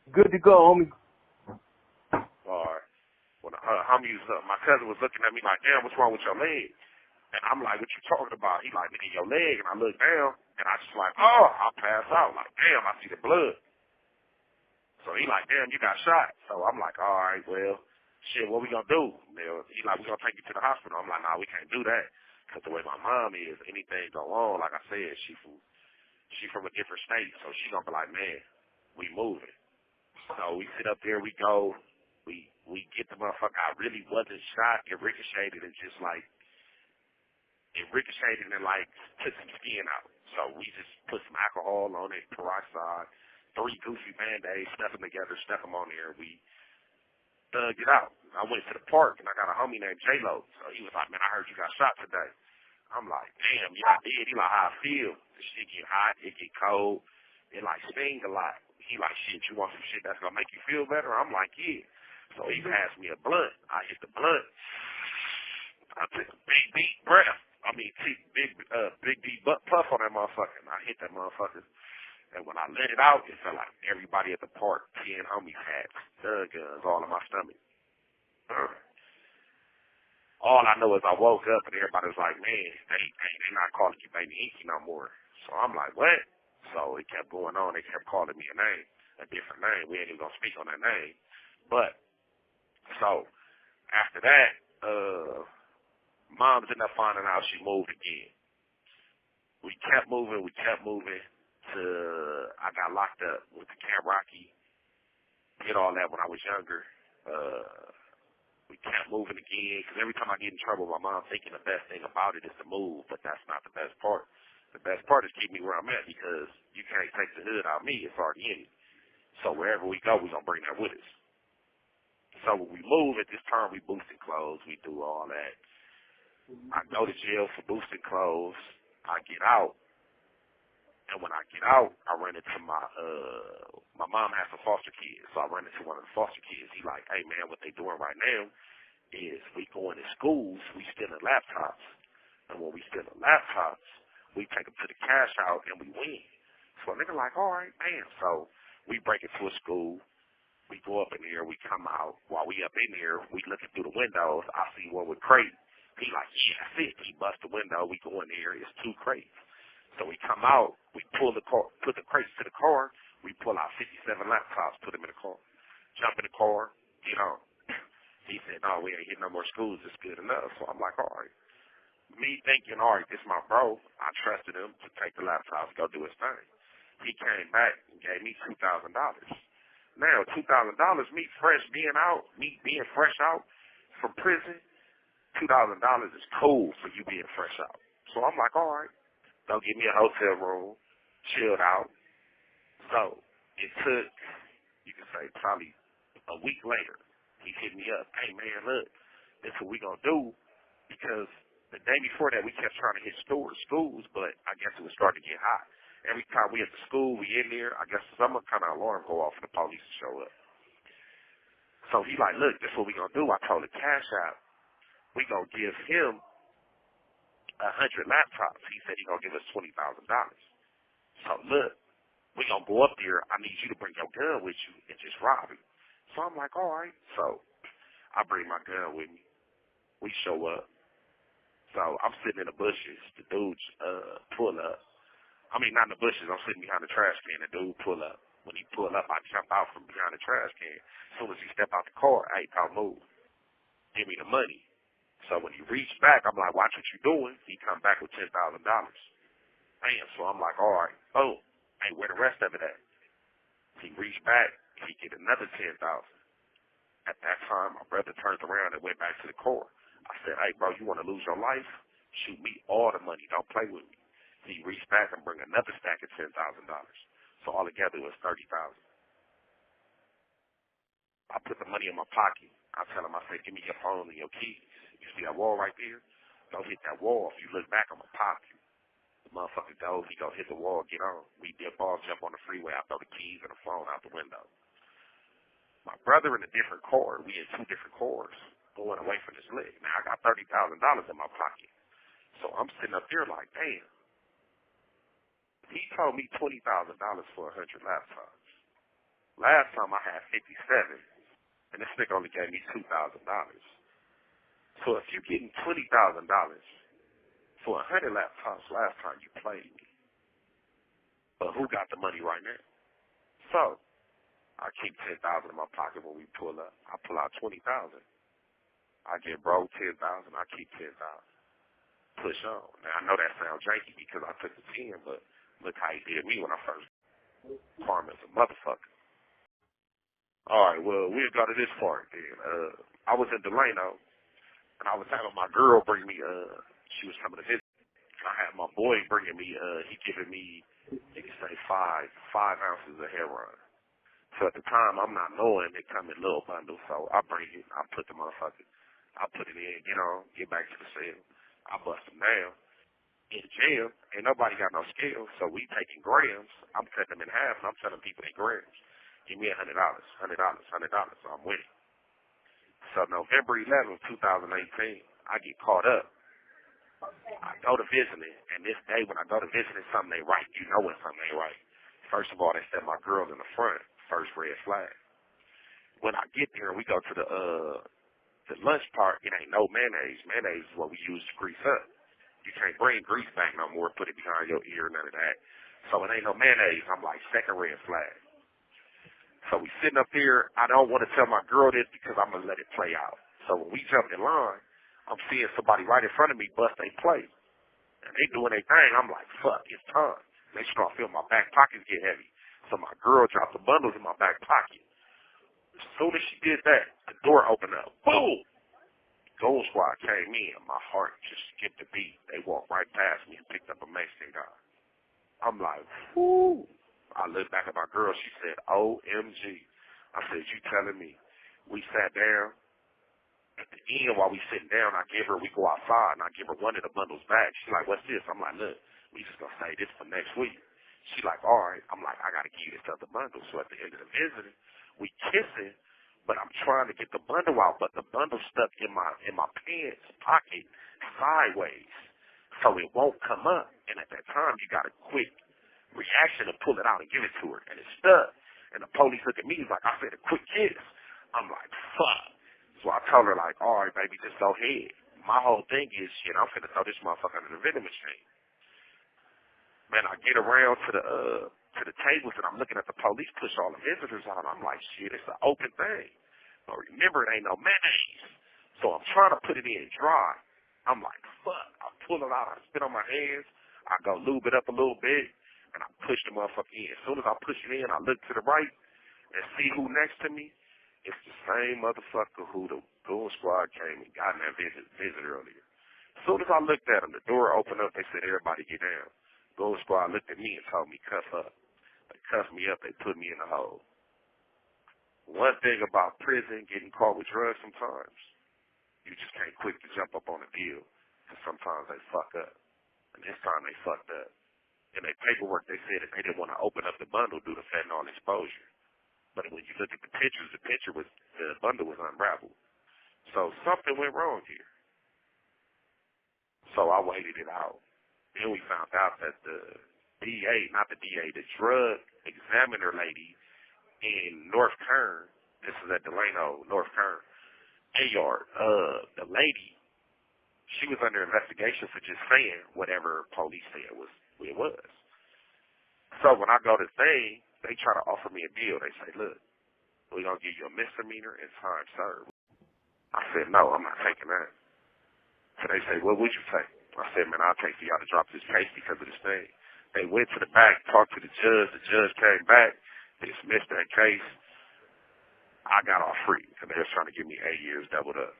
Good to go, homie. Or when homie was, my cousin was looking at me like, damn, what's wrong with your leg? And I'm like, what you talking about? He like, nigga, your leg. And I look down, and I just like, oh, I pass out. Like, damn, I see the blood. So he like, damn, you got shot. So I'm like, all right, well, shit, what we gonna do? He like, we gonna take you to the hospital. I'm like, nah, we can't do that. Because the way my mom is, anything go on, like I said, she from a different state. So she gonna be like, man, we moving. So we sit up there, we go, we get the motherfucker. I really wasn't shot. It ricocheted and just like, took some skin out. So we just put some alcohol on it, peroxide, 3 goofy Band-Aids, stuff them together, stuck them on there. We dug it out. I went to the park and I got a homie named J-Lo. So he was like, man, I heard you got shot today. I'm like, damn, yeah, I did. He like, how I feel? The shit get hot, it get cold, it like stings a lot. He like, shit, you want some shit that's gonna make you feel better? I'm like, yeah. So he passed me a blunt. I hit the blunt. I took a big deep breath. Big deep puff on that motherfucker. And I hit that motherfucker. And when I let it out, it felt like everybody at the park, 10 homies had stun guns all in my stomach. All I know is I woke up and everybody was like, man, they not calling you Baby Inky no more. So I'm like, what? So it kept going on. They kept calling me a different name. We ain't even going to speak on that name. But, so, after that, Mom's ended up finding out she moved again. We kept moving to, I got locked up with the Camp Rocky. Did all that when I was younger. We kept moving again, because every time I get in trouble, my mom thinking the best thing about it is to move, but that's not the best part. The best part is keep me where I'm at, because you can't take the hood out of me. It's already in it. So wherever we go, we're going to bring that with us. So when we move, at this time, we boosting clothes. We do all that. I go to jail for boosting clothes. I get out. And when I get out, I run into my mom has some foster kids. So I run into one of the foster kids. He like, hey, man, what they doing right now is we going to schools, we stealing laptops. And when we stealing laptops, we take them to the cash out and we win. So a nigga like, all right, man. So we break into a school. We go up in there. We come out. While we up in there, we looking through the windows. I see one with crate. He like, yeah, that's it. He bust the window. We go in there. It's 2 crates. So we come out, we pull the car, put the crates to the car, we pull out 57 laptops, put them in the car, jump in the car, get on. He said, no, we ain't hitting no more schools, it's good enough. So I'm like, all right. Me thinking, all right, this is my bro, I trusted him to take the laptops, go do his thing. He came back and gave me $2,000. Now, $2,000, me being fresh out from prison, $2,000 is cool for you being fresh out. So I'm like, all right. They'll give me a hotel room, chilled out. So it took, you can say, probably a week later, he hit me up. Hey, man, look, this is what we going to do. Because the day before that, we kept trying to hit schools, but I guess it was starting to get hot. Every time we at the school, we in there, I guess some kind of alarm go off for the police to show up. So he like, look, this is what we going to do. I told the CASHAPP, we going to give him 100 laptops. He said he gonna give us $20,000. So look, we gonna go up there. I need you to bring your gun with you and just rob him. So I'm like, all right. So I bring my gun with me. We show up. So I'm sitting in the bushes. The dudes pull up. I mean, not in the bushes. I'm sitting behind the trash can. The dude pull up. When he pull up, I jump out from behind the trash can. As soon as he step out the car, hey, don't move. Give me the money. So when he reached back, I'm like, watch what you're doing. He come back with $10,000. Damn, so I'm like, all right. Oh, hey, where the rest of it at? He reached back, he get another $10,000. At that time, my brother turned around and went back to the car. I said, hey, bro, you want to lose your life? Shoot me all the money. Don't play with me. He reached back and bring another stack of $10,000. So altogether it was $30,000. I put the money in my pocket. I tell him, I said, give me your phone and your keys. You see that wall right there? Don't hit that wall. If you look back, I'm going to pop you. The motherfucker goes, he go hit the wall, get on. We dip off, jump on the freeway. I throw the keys and the phone out the window. My brother in a different car. We in 2 different cars going away from this leg. Now, I got $30,000 in my pocket. So I'm sitting up there like, damn. He told me $20,000 for 100 laptops. Last time I and this nigga only gave me $2,000. So if you getting $20,000 for 100 laptops last time you played me, but who got the money right now? So I keep 10,000 in my pocket when we pull up. I pull out 20,000. I give bro 10,000. I keep 10,000. Push on. Now I know that sounds janky because I took the 10, but look how he did me when I first farm as a motherfucker. All right, well we'll go to this part then. I was in Delano and I was having my girl bring me. She was coming to visit. I had my boy bringing me. He giving me, you can say five ounces of heroin. So at the time, I'm not knowing they come in little bundles, so I bring it, I put the motherfucker, I put it in, get back to the cell. I bust them down. In jail, ain't nobody got no scales, so we taking grams. I'm cutting them in half, and I'm telling people they grams. Give me $100, $100, so I'm with it. So November 11th, 2018, I get caught up. I go to visiting, and this day when I go to visiting, something ain't right. You know when something ain't right. First of all, they set my girl in the front. First red flag. When I get there, we go to the lunch part. It ain't no mayonnaise. Mayonnaise is what we use to grease up. You can't bring grease back no more. Put it behind your ear, none of that. So it ain't no mayonnaise. I'm like, second red flag. So we sitting up there. I don't want to tell my girl this because I'm gonna let it play out. So when we jump in line, I'm seeing somebody right in front of me bust they plate, and they doing their thing. I'm like, fuck, it's time. Make sure I feel my back pockets get heavy. So my girl dropped the bundles in my back pocket. As soon as she did that, the door opened up. Boom! Gold Squad came in. My heart just skipped a beat. They walked right past me and picked up a Mexican guy. I'm like, whoo! I looked back at my girl. She said, OMG. I said, you telling me? We sat down. At the end, while we sitting down, we go outside, and I give her one of the bundles back. She's like, what's this? I'm like, look, we just going to say this for next week. She like, all right. I'm like, I got to give you this other bundle. So at the end of the visit, we kissing, but I'm trying to get the bundle out, but the bundle stuck in my pants pocket sideways. So it won't come up. And at that time, you got a quick reaction to pull it out and give it to her. And it's stuck. And the police look at me, he's like, I said a quick kiss. I'm like, fuck. So I told her, like, all right, baby, just go ahead. My whole thing is, shit, I'm finna throw this motherfucker under the vending machine. Man, I get around to the tables and I'm looking at the police push all the visitors out. I'm like, shit, it's an open thing. But remember, it ain't no mayonnaise. So I'm trying to put it in dry. I'm like, fuck. I pull it out. I spit on my hands. I go lube it up a little bit, and I push the motherfucker in. As soon as I push it in, I look to the right and see who next to me. It's the same motherfucker who the goon squad came and got in that visit earlier. As soon as I looked at him, the door opened up. They said, everybody get down. Goon squad looked at me and told me, cuff up. They cuffed me up. They put me in the hole. One thing about prison, getting caught with drugs sometimes, you just can't quick to jump up on a deal, because sometimes they fuck up. And this time they fucked up. In their paperwork, they said that they didn't want to open up the bundle due to fentanyl exposure. But when you look at the bundle was unraveled. So something went wrong here. So I waited it out. Then we found out that the the drug examiner lady in North Kern, this is at Delano, North Kern, A-Yard, the lady, she was under investigation for just saying whatever police said it was. So when I go to thing, they try to offer me a deal. They say, look, we're going to give you a misdemeanor and time served. I said, no, I'm not taking that. So they say, what would you take? I said, man, I'll take for y'all to drop this case because of this thing. They went to the back, talked to the judge. The judge came back, dismissed that case. I got off free because they was trying to give me 8 years doubled up.